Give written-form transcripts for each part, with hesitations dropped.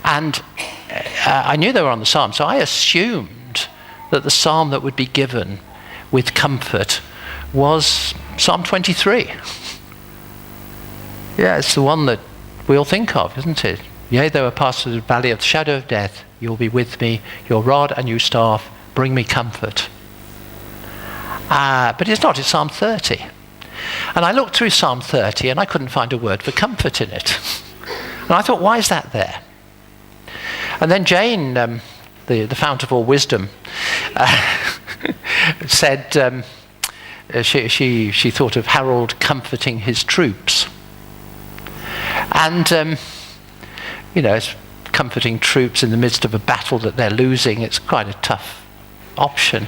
And I knew they were on the psalm, so I assumed that the psalm that would be given with comfort was Psalm 23. Yeah, it's the one that we all think of, isn't it? Yea, though I pass through the valley of the shadow of death, you'll be with me. Your rod and your staff bring me comfort. But it's not, it's Psalm 30. And I looked through Psalm 30 and I couldn't find a word for comfort in it. And I thought, why is that there? And then Jane, the fount of all wisdom, said she thought of Harold comforting his troops. And, it's comforting troops in the midst of a battle that they're losing. It's quite a tough option.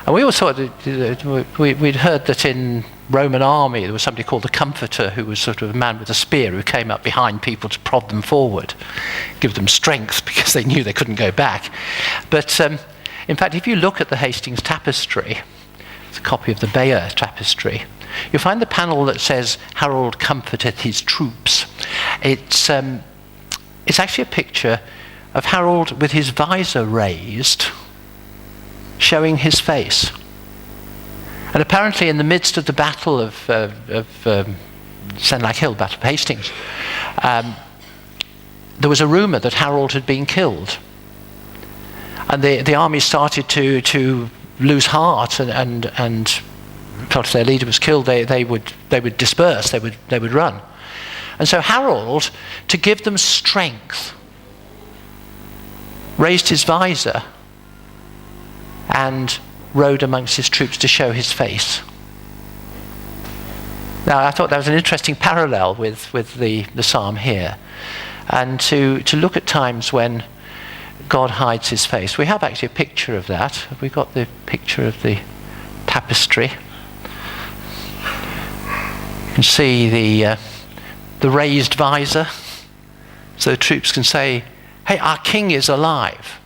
And we all thought that we'd heard that in Roman army there was somebody called the Comforter, who was sort of a man with a spear who came up behind people to prod them forward, give them strength because they knew they couldn't go back. But in fact, if you look at the Hastings tapestry, it's a copy of the Geater tapestry, you'll find the panel that says, Harold comforteth his troops. It's actually a picture of Harold with his visor raised, showing his face. And apparently in the midst of the battle of Senlac Hill, Battle of Hastings, there was a rumour that Harold had been killed. And the army started to lose heart and felt if their leader was killed, they would disperse, they would run. And so Harold, to give them strength, raised his visor and rode amongst his troops to show his face. Now, I thought that was an interesting parallel with the psalm here. And to look at times when God hides his face. We have actually a picture of that. Have we got the picture of the tapestry? You can see the raised visor, so the troops can say, hey, our king is alive.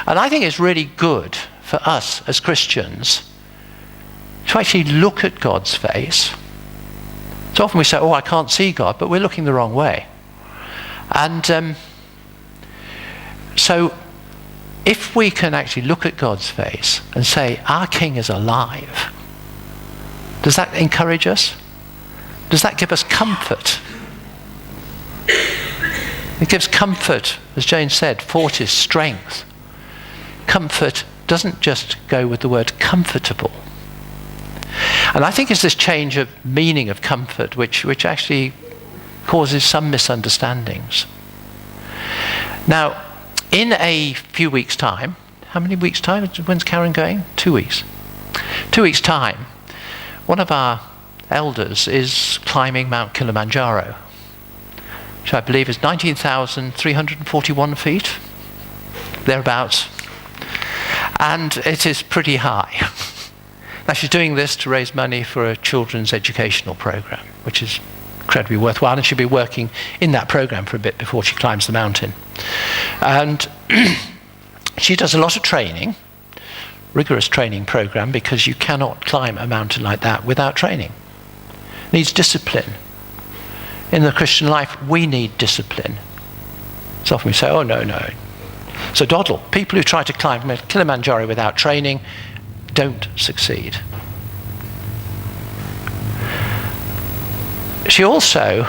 And I think it's really good for us as Christians to actually look at God's face. So often we say, oh, I can't see God, but we're looking the wrong way. And so if we can actually look at God's face and say, our king is alive, does that encourage us? Does that give us comfort? It gives comfort, as Jane said, fortis, strength. Comfort doesn't just go with the word comfortable. And I think it's this change of meaning of comfort which actually causes some misunderstandings. Now, in a few weeks' time, how many weeks' time? When's Karen going? 2 weeks. 2 weeks' time, one of our elders is climbing Mount Kilimanjaro, which I believe is 19,341 feet, thereabouts. And it is pretty high. Now, she's doing this to raise money for a children's educational program, which is incredibly worthwhile, and she'll be working in that program for a bit before she climbs the mountain. And she does a lot of training, rigorous training program, because you cannot climb a mountain like that without training. It needs discipline. In the Christian life, we need discipline. So often we say, oh, no. So doddle. People who try to climb Kilimanjaro without training don't succeed. She also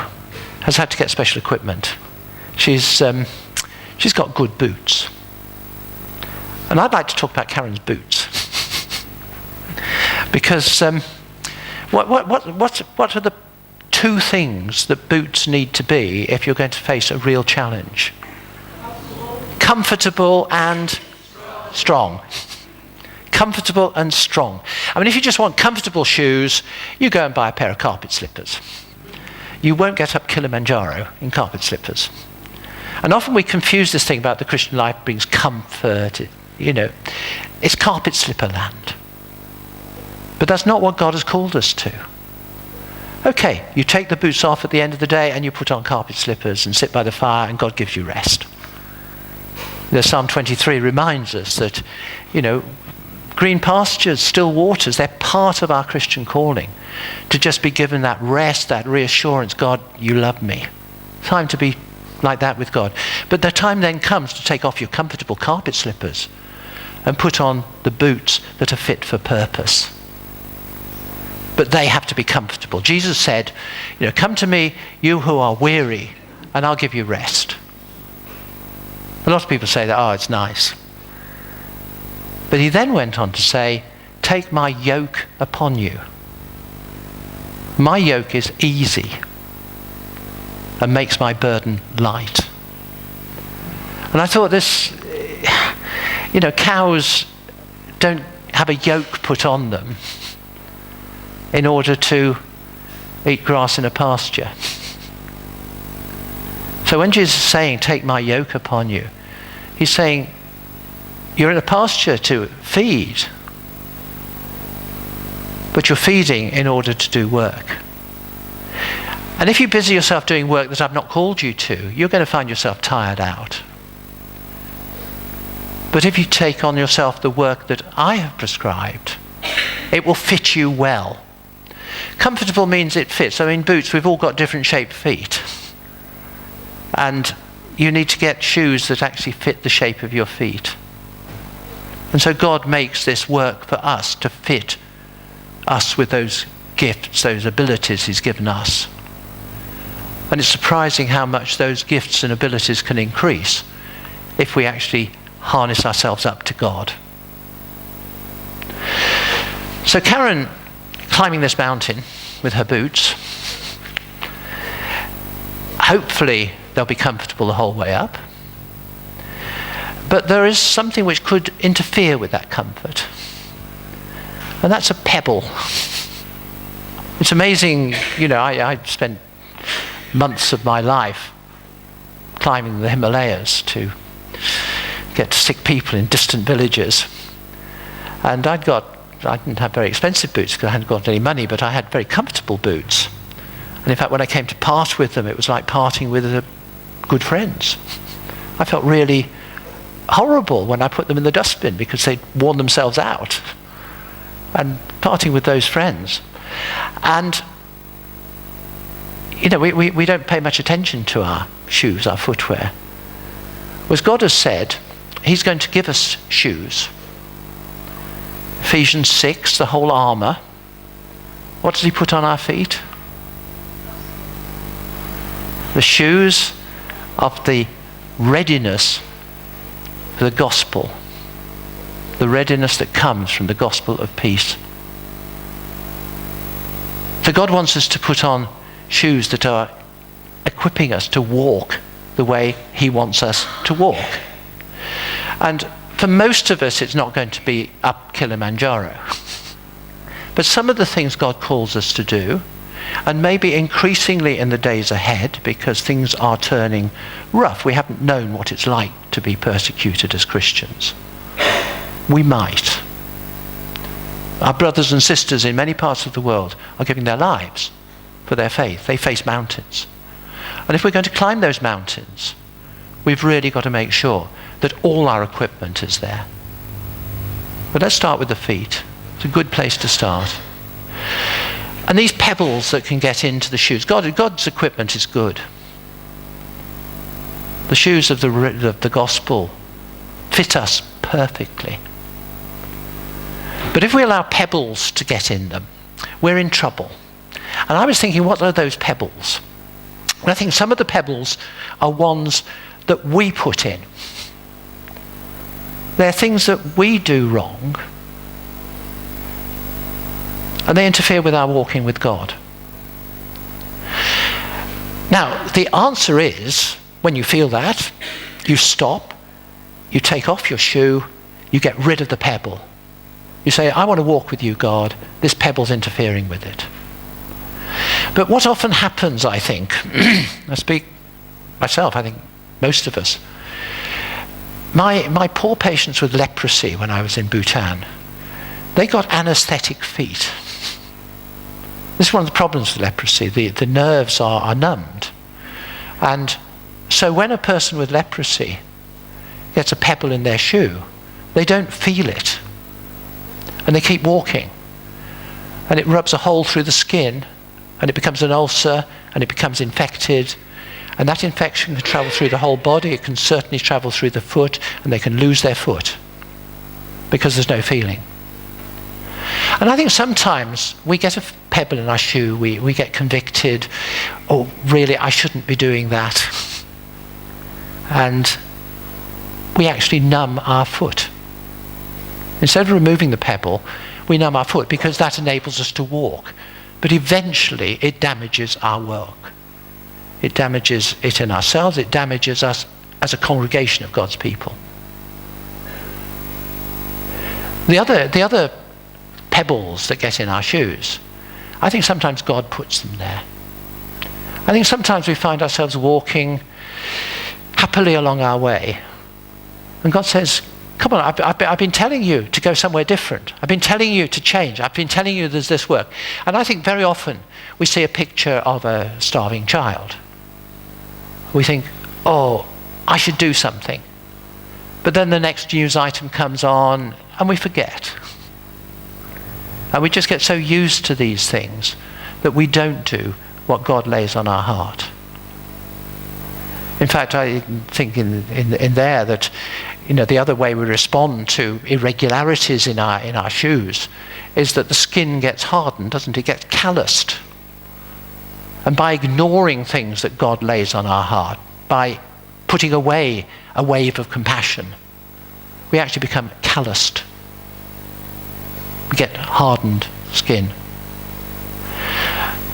has had to get special equipment. She's got good boots. And I'd like to talk about Karen's boots. Because what are the two things that boots need to be if you're going to face a real challenge? Comfortable and strong. Comfortable and strong. I mean, if you just want comfortable shoes, you go and buy a pair of carpet slippers. You won't get up Kilimanjaro in carpet slippers. And often we confuse this thing about the Christian life brings comfort. It's carpet slipper land. But that's not what God has called us to. Okay, you take the boots off at the end of the day and you put on carpet slippers and sit by the fire and God gives you rest. Psalm 23 reminds us that, green pastures, still waters, they're part of our Christian calling. To just be given that rest, that reassurance, God, you love me. Time to be like that with God. But the time then comes to take off your comfortable carpet slippers and put on the boots that are fit for purpose. But they have to be comfortable. Jesus said, come to me, you who are weary, and I'll give you rest. A lot of people say that, it's nice. But he then went on to say, take my yoke upon you. My yoke is easy and makes my burden light. And I thought this, cows don't have a yoke put on them in order to eat grass in a pasture. So when Jesus is saying, take my yoke upon you, he's saying, you're in a pasture to feed, but you're feeding in order to do work. And if you busy yourself doing work that I've not called you to, you're going to find yourself tired out. But if you take on yourself the work that I have prescribed, it will fit you well. Comfortable means it fits. So in boots, we've all got different shaped feet. And you need to get shoes that actually fit the shape of your feet. And so God makes this work for us to fit us with those gifts, those abilities he's given us. And it's surprising how much those gifts and abilities can increase if we actually harness ourselves up to God. So Karen, climbing this mountain with her boots, hopefully they'll be comfortable the whole way up. But there is something which could interfere with that comfort. And that's a pebble. It's amazing, I spent months of my life climbing the Himalayas to get to sick people in distant villages. And I didn't have very expensive boots because I hadn't got any money, but I had very comfortable boots. And in fact, when I came to part with them, it was like parting with good friends. I felt really horrible when I put them in the dustbin because they'd worn themselves out. And parting with those friends. And, we don't pay much attention to our shoes, our footwear. Whereas God has said, he's going to give us shoes. Ephesians 6, the whole armour. What does he put on our feet? The shoes of the readiness for the gospel. The readiness that comes from the gospel of peace. So God wants us to put on shoes that are equipping us to walk the way he wants us to walk. And for most of us, it's not going to be up Kilimanjaro. But some of the things God calls us to do, and maybe increasingly in the days ahead, because things are turning rough. We haven't known what it's like to be persecuted as Christians. We might. Our brothers and sisters in many parts of the world are giving their lives for their faith. They face mountains. And if we're going to climb those mountains, we've really got to make sure that all our equipment is there. But let's start with the feet. It's a good place to start. And these pebbles that can get into the shoes, God's equipment is good. The shoes of the gospel fit us perfectly. But if we allow pebbles to get in them, we're in trouble. And I was thinking, what are those pebbles? And I think some of the pebbles are ones that we put in. They're things that we do wrong. And they interfere with our walking with God. Now, the answer is, when you feel that, you stop, you take off your shoe, you get rid of the pebble. You say, I want to walk with you, God. This pebble's interfering with it. But what often happens, I think, I speak myself, I think most of us, my poor patients with leprosy when I was in Bhutan, they got anesthetic feet. This is one of the problems with leprosy. The nerves are numbed. And so when a person with leprosy gets a pebble in their shoe, they don't feel it. And they keep walking. And it rubs a hole through the skin, and it becomes an ulcer, and it becomes infected, And that infection can travel through the whole body. It can certainly travel through the foot, and they can lose their foot because there's no feeling. And I think sometimes we get a pebble in our shoe, we get convicted, oh, really, I shouldn't be doing that. And we actually numb our foot. Instead of removing the pebble, we numb our foot because that enables us to walk. But eventually it damages our work. It damages it in ourselves, it damages us as a congregation of God's people. The other pebbles that get in our shoes, I think sometimes God puts them there. I think sometimes we find ourselves walking happily along our way, and God says, come on, I've been telling you to go somewhere different. I've been telling you to change. I've been telling you there's this work. And I think very often we see a picture of a starving child. We think, oh, I should do something. But then the next news item comes on and we forget. And we just get so used to these things that we don't do what God lays on our heart. In fact, I think in there that, the other way we respond to irregularities in our shoes is that the skin gets hardened, doesn't it? It gets calloused. And by ignoring things that God lays on our heart, by putting away a wave of compassion, we actually become calloused. We get hardened skin.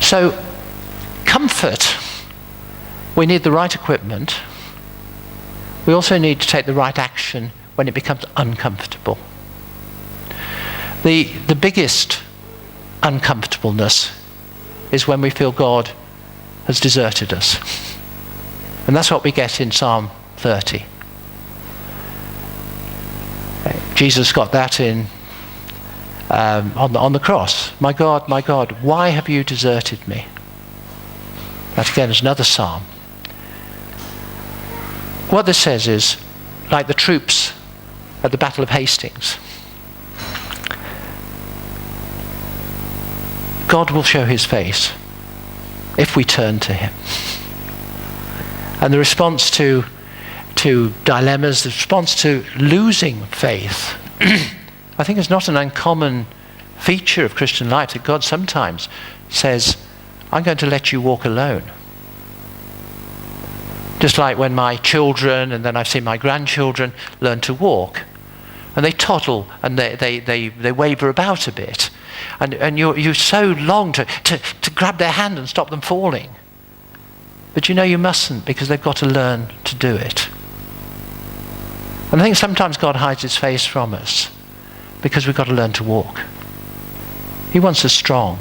So, comfort, we need the right equipment. We also need to take the right action when it becomes uncomfortable. The biggest uncomfortableness is when we feel God has deserted us. And that's what we get in Psalm 30. Jesus got that on the cross. My God, why have you deserted me? That again is another psalm. What this says is, like the troops at the Battle of Hastings, God will show his face if we turn to him. And the response to dilemmas, the response to losing faith, I think is not an uncommon feature of Christian life, that God sometimes says, I'm going to let you walk alone. Just like when my children, and then I've seen my grandchildren, learn to walk. And they toddle and they waver about a bit. And you so long to grab their hand and stop them falling. But you mustn't, because they've got to learn to do it. And I think sometimes God hides his face from us because we've got to learn to walk. He wants us strong.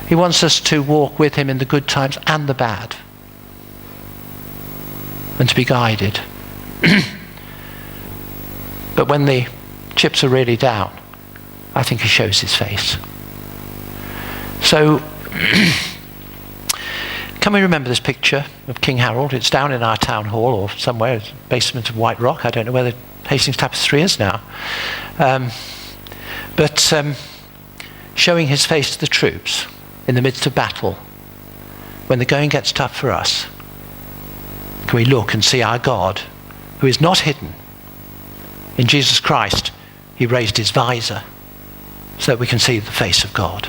He wants us to walk with him in the good times and the bad. And to be guided. But when the chips are really down, I think he shows his face. So, can we remember this picture of King Harold? It's down in our town hall or somewhere, it's basement of White Rock. I don't know where the Hastings Tapestry is now. But showing his face to the troops in the midst of battle, when the going gets tough for us, can we look and see our God, who is not hidden? In Jesus Christ, he raised his visor so that we can see the face of God.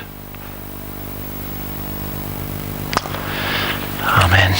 Amen.